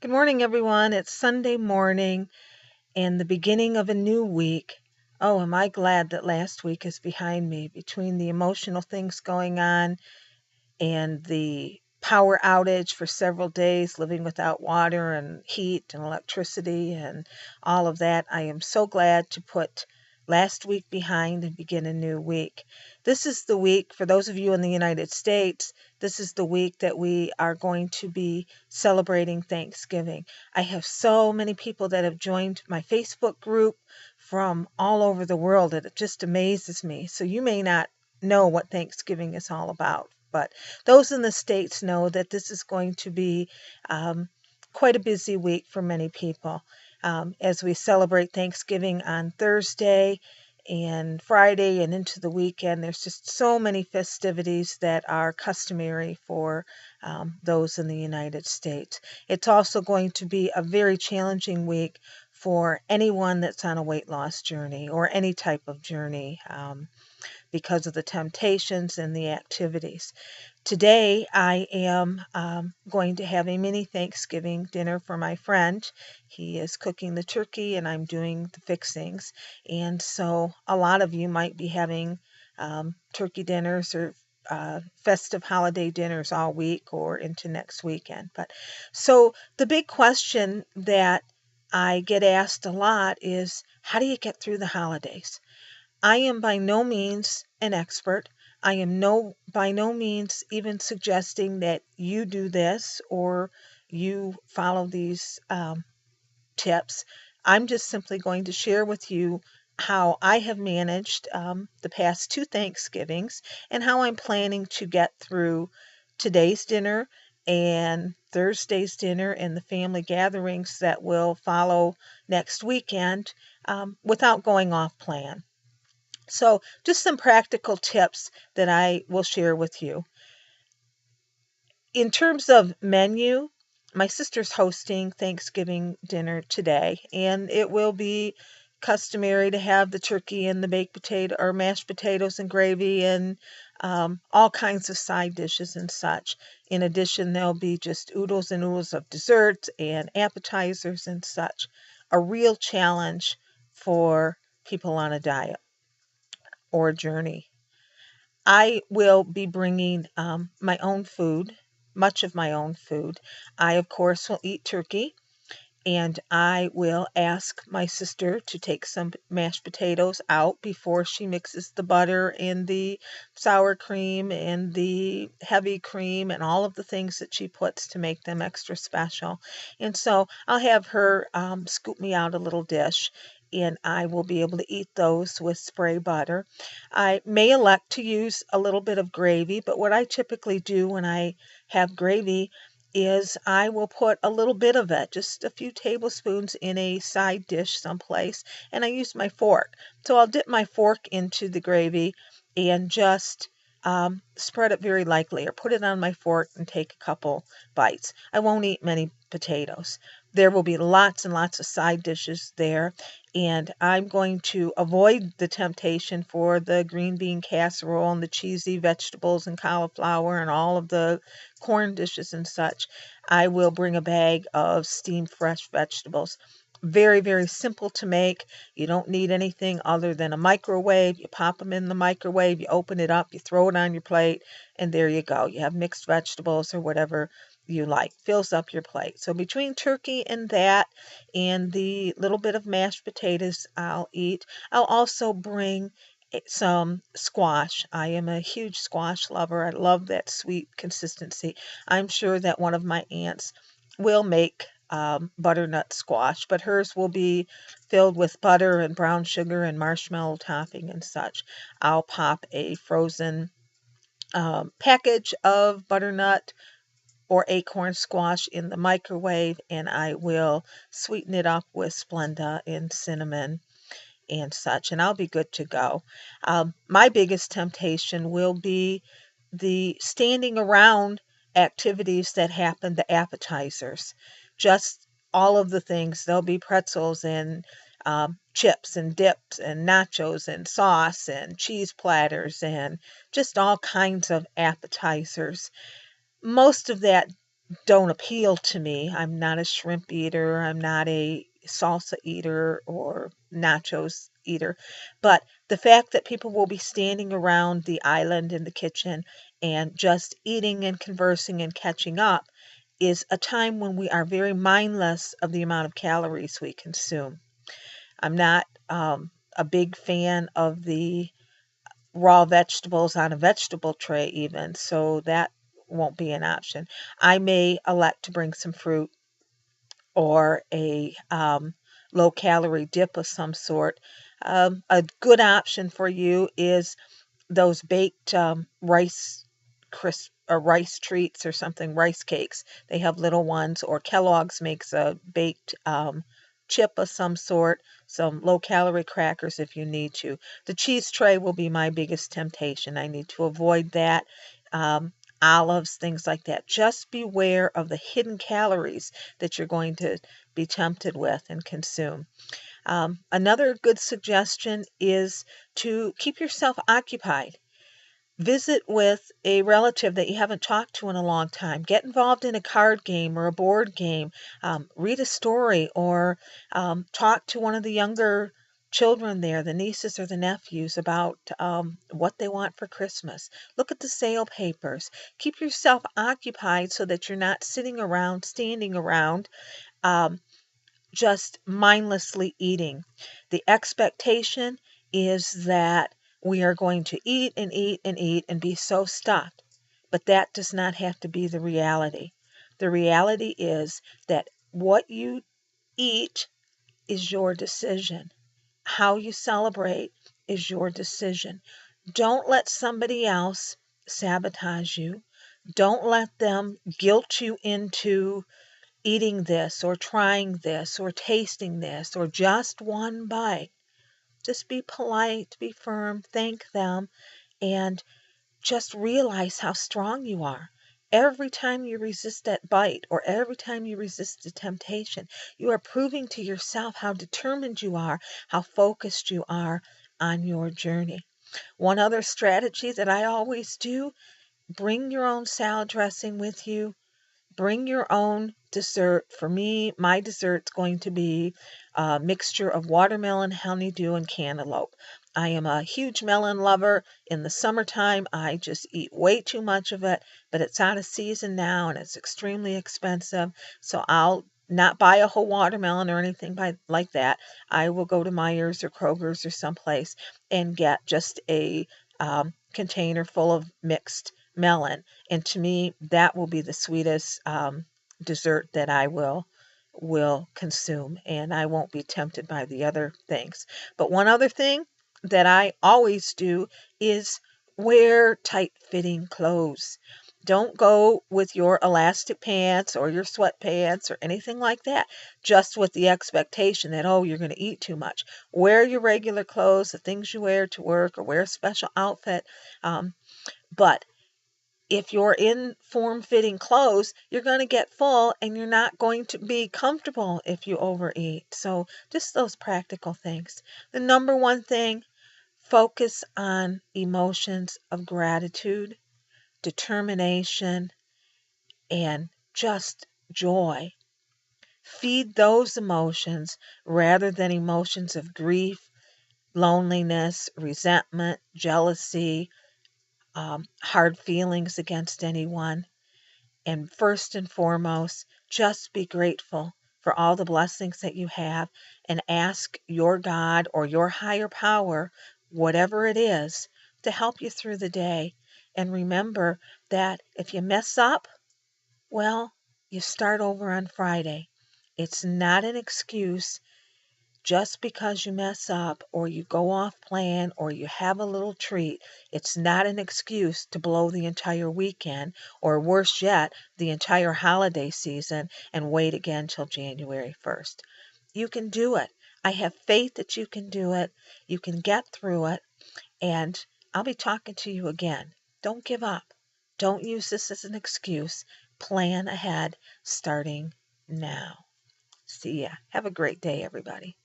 Good morning, everyone. It's Sunday morning and the beginning of a new week. Oh, am I glad that last week is behind me between the emotional things going on and the power outage for several days, living without water and heat and electricity and all of that. I am so glad to put last week behind and begin a new week. This is the week, for those of you in the United States, this is the week that we are going to be celebrating Thanksgiving. I have so many people that have joined my Facebook group from all over the world. It just amazes me. So you may not know what Thanksgiving is all about, but those in the States know that this is going to be quite a busy week for many people as we celebrate Thanksgiving on Thursday and Friday and into the weekend. There's just so many festivities that are customary for those in the United States. It's also going to be a very challenging week for anyone that's on a weight loss journey or any type of journey. Because of the temptations and the activities. Today, I am going to have a mini Thanksgiving dinner for my friend. He is cooking the turkey and I'm doing the fixings. And so a lot of you might be having turkey dinners or festive holiday dinners all week or into next weekend. But so the big question that I get asked a lot is, how do you get through the holidays? I am by no means an expert. I am by no means even suggesting that you do this or you follow these tips. I'm just simply going to share with you how I have managed the past two Thanksgivings and how I'm planning to get through today's dinner and Thursday's dinner and the family gatherings that will follow next weekend without going off plan. So, just some practical tips that I will share with you. In terms of menu, my sister's hosting Thanksgiving dinner today, and it will be customary to have the turkey and the baked potato or mashed potatoes and gravy and all kinds of side dishes and such. In addition, there'll be just oodles and oodles of desserts and appetizers and such. A real challenge for people on a diet or a journey. I will be bringing my own food, much of my own food. I, of course, will eat turkey, and I will ask my sister to take some mashed potatoes out before she mixes the butter and the sour cream and the heavy cream and all of the things that she puts to make them extra special. And so I'll have her scoop me out a little dish. And I will be able to eat those with spray butter. I may elect to use a little bit of gravy, but what I typically do when I have gravy is I will put a little bit of it, just a few tablespoons in a side dish someplace, and I use my fork. So I'll dip my fork into the gravy and just spread it very lightly or put it on my fork and take a couple bites. I won't eat many potatoes. There will be lots and lots of side dishes there, and I'm going to avoid the temptation for the green bean casserole and the cheesy vegetables and cauliflower and all of the corn dishes and such. I will bring a bag of steamed fresh vegetables. Very, very simple to make. You don't need anything other than a microwave. You pop them in the microwave, you open it up, you throw it on your plate, and there you go. You have mixed vegetables or whatever you like. Fills up your plate. So between turkey and that and the little bit of mashed potatoes I'll eat, I'll also bring some squash. I am a huge squash lover. I love that sweet consistency. I'm sure that one of my aunts will make butternut squash, but hers will be filled with butter and brown sugar and marshmallow topping and such. I'll pop a frozen package of butternut or acorn squash in the microwave, and I will sweeten it up with Splenda and cinnamon and such, and I'll be good to go. My biggest temptation will be the standing around activities that happen, the appetizers. Just all of the things. There'll be pretzels and chips and dips and nachos and sauce and cheese platters and just all kinds of appetizers. Most of that don't appeal to me. I'm not a shrimp eater. I'm not a salsa eater or nachos eater. But the fact that people will be standing around the island in the kitchen and just eating and conversing and catching up is a time when we are very mindless of the amount of calories we consume. I'm not a big fan of the raw vegetables on a vegetable tray even, so that won't be an option. I may elect to bring some fruit or a low calorie dip of some sort. A good option for you is those baked rice crisp or rice treats or something, rice cakes. They have little ones, or Kellogg's makes a baked chip of some sort, some low calorie crackers if you need to. The cheese tray will be my biggest temptation. I need to avoid that. Um, Olives, things like that. Just beware of the hidden calories that you're going to be tempted with and consume. Another good suggestion is to keep yourself occupied. Visit with a relative that you haven't talked to in a long time. Get involved in a card game or a board game. Read a story, or talk to one of the younger children there, the nieces or the nephews, about what they want for Christmas. Look at the sale papers. Keep yourself occupied so that you're not sitting around, standing around, um, just mindlessly eating. The expectation is that we are going to eat and eat and eat and be so stuffed. But that does not have to be the reality. The reality is that what you eat is your decision. How you celebrate is your decision. Don't let somebody else sabotage you. Don't let them guilt you into eating this or trying this or tasting this or just one bite. Just be polite, be firm, thank them, and just realize how strong you are. Every time you resist that bite or every time you resist the temptation, you are proving to yourself how determined you are, how focused you are on your journey. One other strategy that I always do: bring your own salad dressing with you. Bring your own dessert. For me, my dessert's going to be a mixture of watermelon, honeydew, and cantaloupe. I am a huge melon lover. In the summertime, I just eat way too much of it, but it's out of season now and it's extremely expensive. So I'll not buy a whole watermelon or anything like that. I will go to Meijer's or Kroger's or someplace and get just a container full of mixed melon. And to me, that will be the sweetest dessert that I will consume, and I won't be tempted by the other things. But one other thing that I always do is wear tight-fitting clothes. Don't go with your elastic pants or your sweatpants or anything like that, just with the expectation that, oh, you're going to eat too much. Wear your regular clothes, the things you wear to work, or wear a special outfit. But if you're in form-fitting clothes, you're going to get full and you're not going to be comfortable if you overeat. So just those practical things. The number one thing: focus on emotions of gratitude, determination, and just joy. Feed those emotions rather than emotions of grief, loneliness, resentment, jealousy, hard feelings against anyone. And first and foremost, just be grateful for all the blessings that you have, and ask your God or your higher power, whatever it is, to help you through the day. And remember that if you mess up, well, you start over on Friday. It's not an excuse. Just because you mess up or you go off plan or you have a little treat, it's not an excuse to blow the entire weekend, or worse yet, the entire holiday season, and wait again till January 1st. You can do it. I have faith that you can do it. You can get through it, and I'll be talking to you again. Don't give up. Don't use this as an excuse. Plan ahead starting now. See ya. Have a great day, everybody.